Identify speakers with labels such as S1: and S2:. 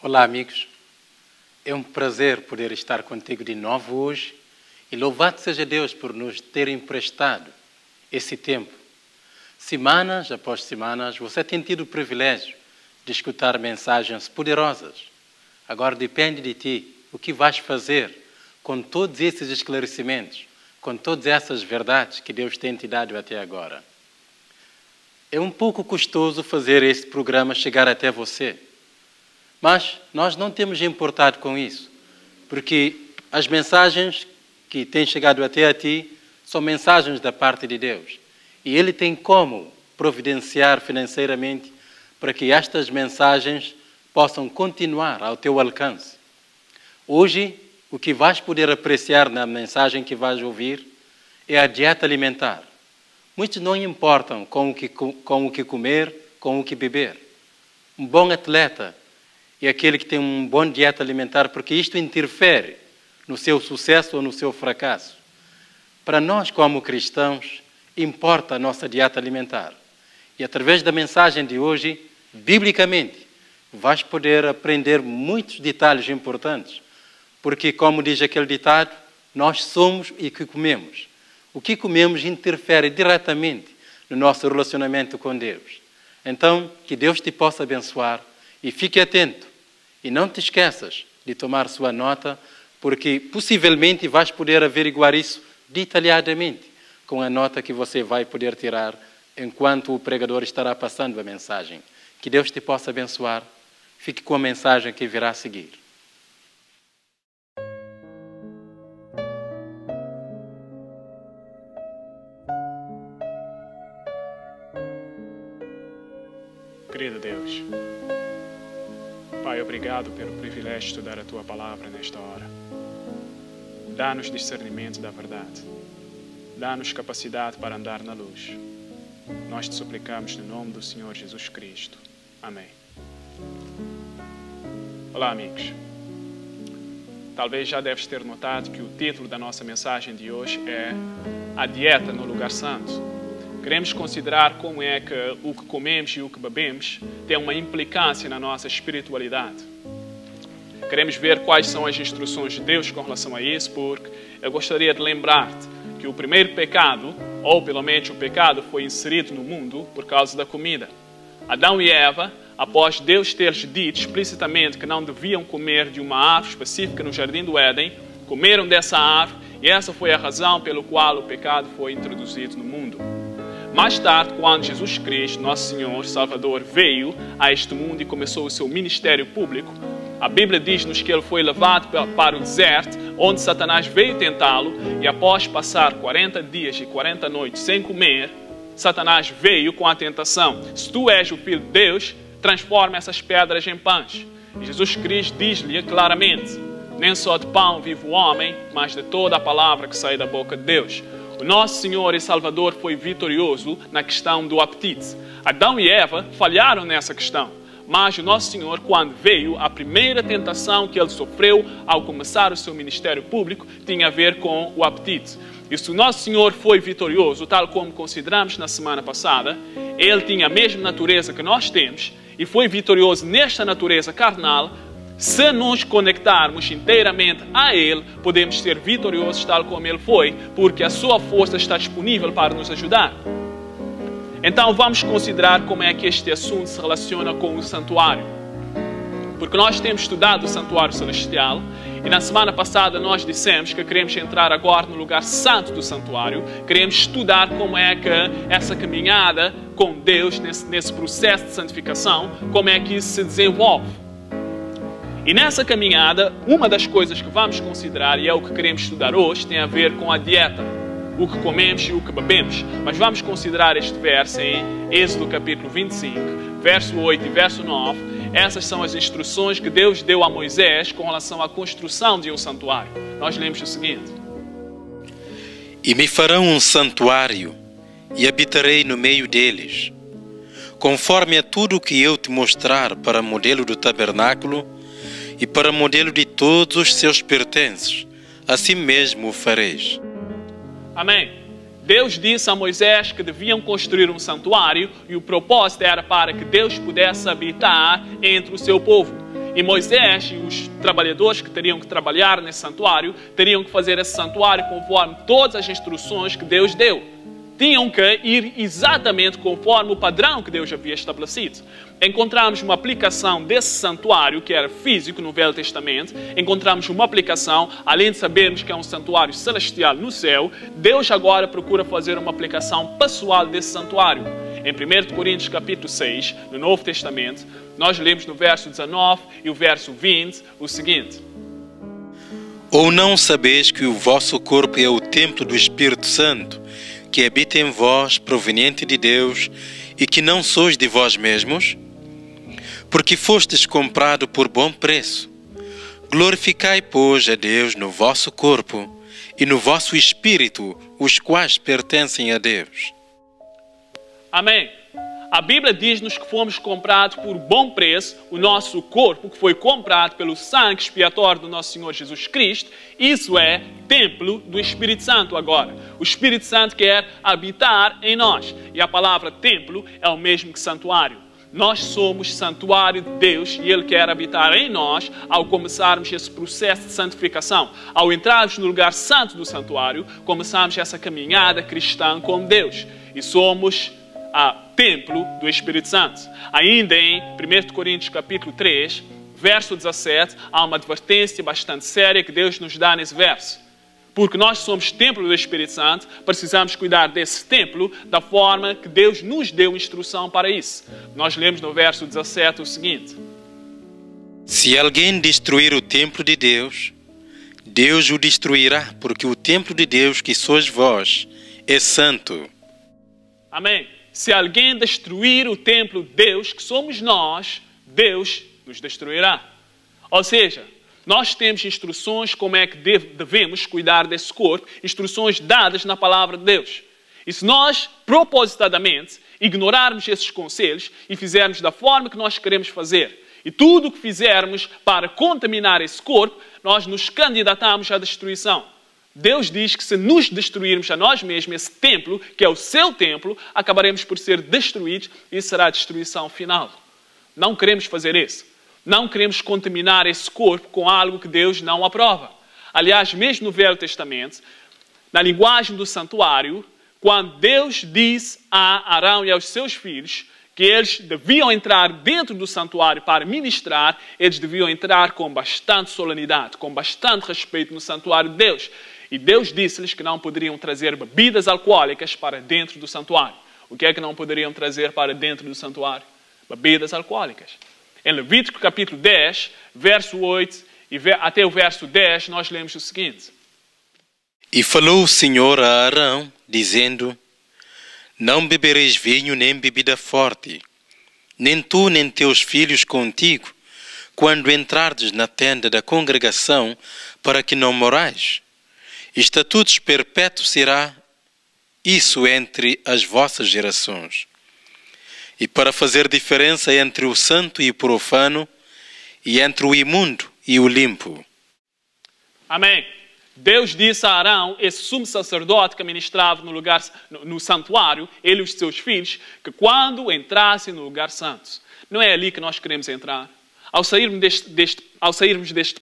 S1: Olá, amigos. É um prazer poder estar contigo de novo hoje e louvado seja Deus por nos ter emprestado esse tempo. Semanas após semanas, você tem tido o privilégio de escutar mensagens poderosas. Agora depende de ti o que vais fazer com todos esses esclarecimentos, com todas essas verdades que Deus tem te dado até agora. É um pouco custoso fazer esse programa chegar até você, mas nós não temos importado com isso, porque as mensagens que têm chegado até a ti são mensagens da parte de Deus. E Ele tem como providenciar financeiramente para que estas mensagens possam continuar ao teu alcance. Hoje, o que vais poder apreciar na mensagem que vais ouvir é a dieta alimentar. Muitos não importam com o que comer, com o que beber. Um bom atleta é aquele que tem uma boa dieta alimentar, porque isto interfere no seu sucesso ou no seu fracasso. Para nós, como cristãos, importa a nossa dieta alimentar. E através da mensagem de hoje, biblicamente, vais poder aprender muitos detalhes importantes, porque, como diz aquele ditado, nós somos o que comemos. O que comemos interfere diretamente no nosso relacionamento com Deus. Então, que Deus te possa abençoar e fique atento. E não te esqueças de tomar sua nota, porque possivelmente vais poder averiguar isso detalhadamente com a nota que você vai poder tirar enquanto o pregador estará passando a mensagem. Que Deus te possa abençoar. Fique com a mensagem que virá a seguir.
S2: Querido Deus, Pai, obrigado pelo privilégio de estudar a Tua Palavra nesta hora. Dá-nos discernimento da verdade. Dá-nos capacidade para andar na luz. Nós te suplicamos no nome do Senhor Jesus Cristo. Amém. Olá, amigos. Talvez já deves ter notado que o título da nossa mensagem de hoje é A Dieta no Lugar Santo. Queremos considerar como é que o que comemos e o que bebemos tem uma implicância na nossa espiritualidade. Queremos ver quais são as instruções de Deus com relação a isso, porque eu gostaria de lembrar-te que o primeiro pecado, ou pelo menos o pecado, foi inserido no mundo por causa da comida. Adão e Eva, após Deus ter-lhes dito explicitamente que não deviam comer de uma árvore específica no Jardim do Éden, comeram dessa árvore e essa foi a razão pelo qual o pecado foi introduzido no mundo. Mais tarde, quando Jesus Cristo, nosso Senhor, Salvador, veio a este mundo e começou o seu ministério público, a Bíblia diz-nos que ele foi levado para o deserto, onde Satanás veio tentá-lo, e após passar 40 dias e 40 noites sem comer, Satanás veio com a tentação: se tu és o Filho de Deus, transforma essas pedras em pães. E Jesus Cristo diz-lhe claramente: nem só de pão vive o homem, mas de toda a palavra que sai da boca de Deus. O nosso Senhor e Salvador foi vitorioso na questão do apetite. Adão e Eva falharam nessa questão. Mas o nosso Senhor, quando veio, a primeira tentação que ele sofreu ao começar o seu ministério público tinha a ver com o apetite. E se o nosso Senhor foi vitorioso, tal como consideramos na semana passada, ele tinha a mesma natureza que nós temos e foi vitorioso nesta natureza carnal. Se nos conectarmos inteiramente a Ele, podemos ser vitoriosos tal como Ele foi, porque a sua força está disponível para nos ajudar. Então vamos considerar como é que este assunto se relaciona com o santuário. Porque nós temos estudado o santuário celestial e na semana passada nós dissemos que queremos entrar agora no lugar santo do santuário. Queremos estudar como é que essa caminhada com Deus, nesse processo de santificação, como é que isso se desenvolve. E nessa caminhada, uma das coisas que vamos considerar, e é o que queremos estudar hoje, tem a ver com a dieta. O que comemos e o que bebemos. Mas vamos considerar este verso em Êxodo capítulo 25, verso 8 e verso 9. Essas são as instruções que Deus deu a Moisés com relação à construção de um santuário. Nós lemos o seguinte:
S1: E me farão um santuário, e habitarei no meio deles, conforme a tudo o que eu te mostrar para modelo do tabernáculo, e para modelo de todos os seus pertences, assim mesmo o fareis.
S2: Amém. Deus disse a Moisés que deviam construir um santuário e o propósito era para que Deus pudesse habitar entre o seu povo. E Moisés e os trabalhadores que teriam que trabalhar nesse santuário teriam que fazer esse santuário conforme todas as instruções que Deus deu. Tinham que ir exatamente conforme o padrão que Deus havia estabelecido. Encontramos uma aplicação desse santuário, que era físico no Velho Testamento. Encontramos uma aplicação, além de sabermos que é um santuário celestial no céu, Deus agora procura fazer uma aplicação pessoal desse santuário. Em 1 Coríntios capítulo 6, no Novo Testamento, nós lemos no verso 19 e o verso 20 o seguinte:
S1: Ou não sabeis que o vosso corpo é o templo do Espírito Santo, que habita em vós, proveniente de Deus, e que não sois de vós mesmos? Porque fostes comprado por bom preço. Glorificai, pois, a Deus no vosso corpo e no vosso espírito, os quais pertencem a Deus.
S2: Amém. A Bíblia diz-nos que fomos comprados por bom preço, o nosso corpo, que foi comprado pelo sangue expiatório do nosso Senhor Jesus Cristo. Isso é templo do Espírito Santo agora. O Espírito Santo quer habitar em nós. E a palavra templo é o mesmo que santuário. Nós somos santuário de Deus e Ele quer habitar em nós ao começarmos esse processo de santificação. Ao entrarmos no lugar santo do santuário, começamos essa caminhada cristã com Deus. E somos templo do Espírito Santo. Ainda em 1 Coríntios capítulo 3, verso 17, há uma advertência bastante séria que Deus nos dá nesse verso. Porque nós somos templo do Espírito Santo, precisamos cuidar desse templo da forma que Deus nos deu instrução para isso. Nós lemos no verso 17 o seguinte:
S1: Se alguém destruir o templo de Deus, Deus o destruirá, porque o templo de Deus, que sois vós, é santo.
S2: Amém. Se alguém destruir o templo de Deus, que somos nós, Deus nos destruirá. Ou seja, nós temos instruções como é que devemos cuidar desse corpo, instruções dadas na palavra de Deus. E se nós, propositadamente, ignorarmos esses conselhos e fizermos da forma que nós queremos fazer, e tudo o que fizermos para contaminar esse corpo, nós nos candidatamos à destruição. Deus diz que se nos destruirmos a nós mesmos, esse templo, que é o seu templo, acabaremos por ser destruídos e será a destruição final. Não queremos fazer isso. Não queremos contaminar esse corpo com algo que Deus não aprova. Aliás, mesmo no Velho Testamento, na linguagem do santuário, quando Deus disse a Arão e aos seus filhos que eles deviam entrar dentro do santuário para ministrar, eles deviam entrar com bastante solenidade, com bastante respeito no santuário de Deus. E Deus disse-lhes que não poderiam trazer bebidas alcoólicas para dentro do santuário. O que é que não poderiam trazer para dentro do santuário? Bebidas alcoólicas. Em Levítico capítulo 10, verso 8 e até o verso 10, nós lemos o seguinte:
S1: E falou o Senhor a Arão, dizendo: Não bebereis vinho nem bebida forte, nem tu nem teus filhos contigo, quando entrardes na tenda da congregação, para que não morais. Estatutos perpétuos será isso entre as vossas gerações. E para fazer diferença entre o santo e o profano, e entre o imundo e o limpo.
S2: Amém. Deus disse a Arão, esse sumo sacerdote que ministrava no santuário, ele e os seus filhos, que quando entrassem no lugar santo, não é ali que nós queremos entrar. Ao sairmos deste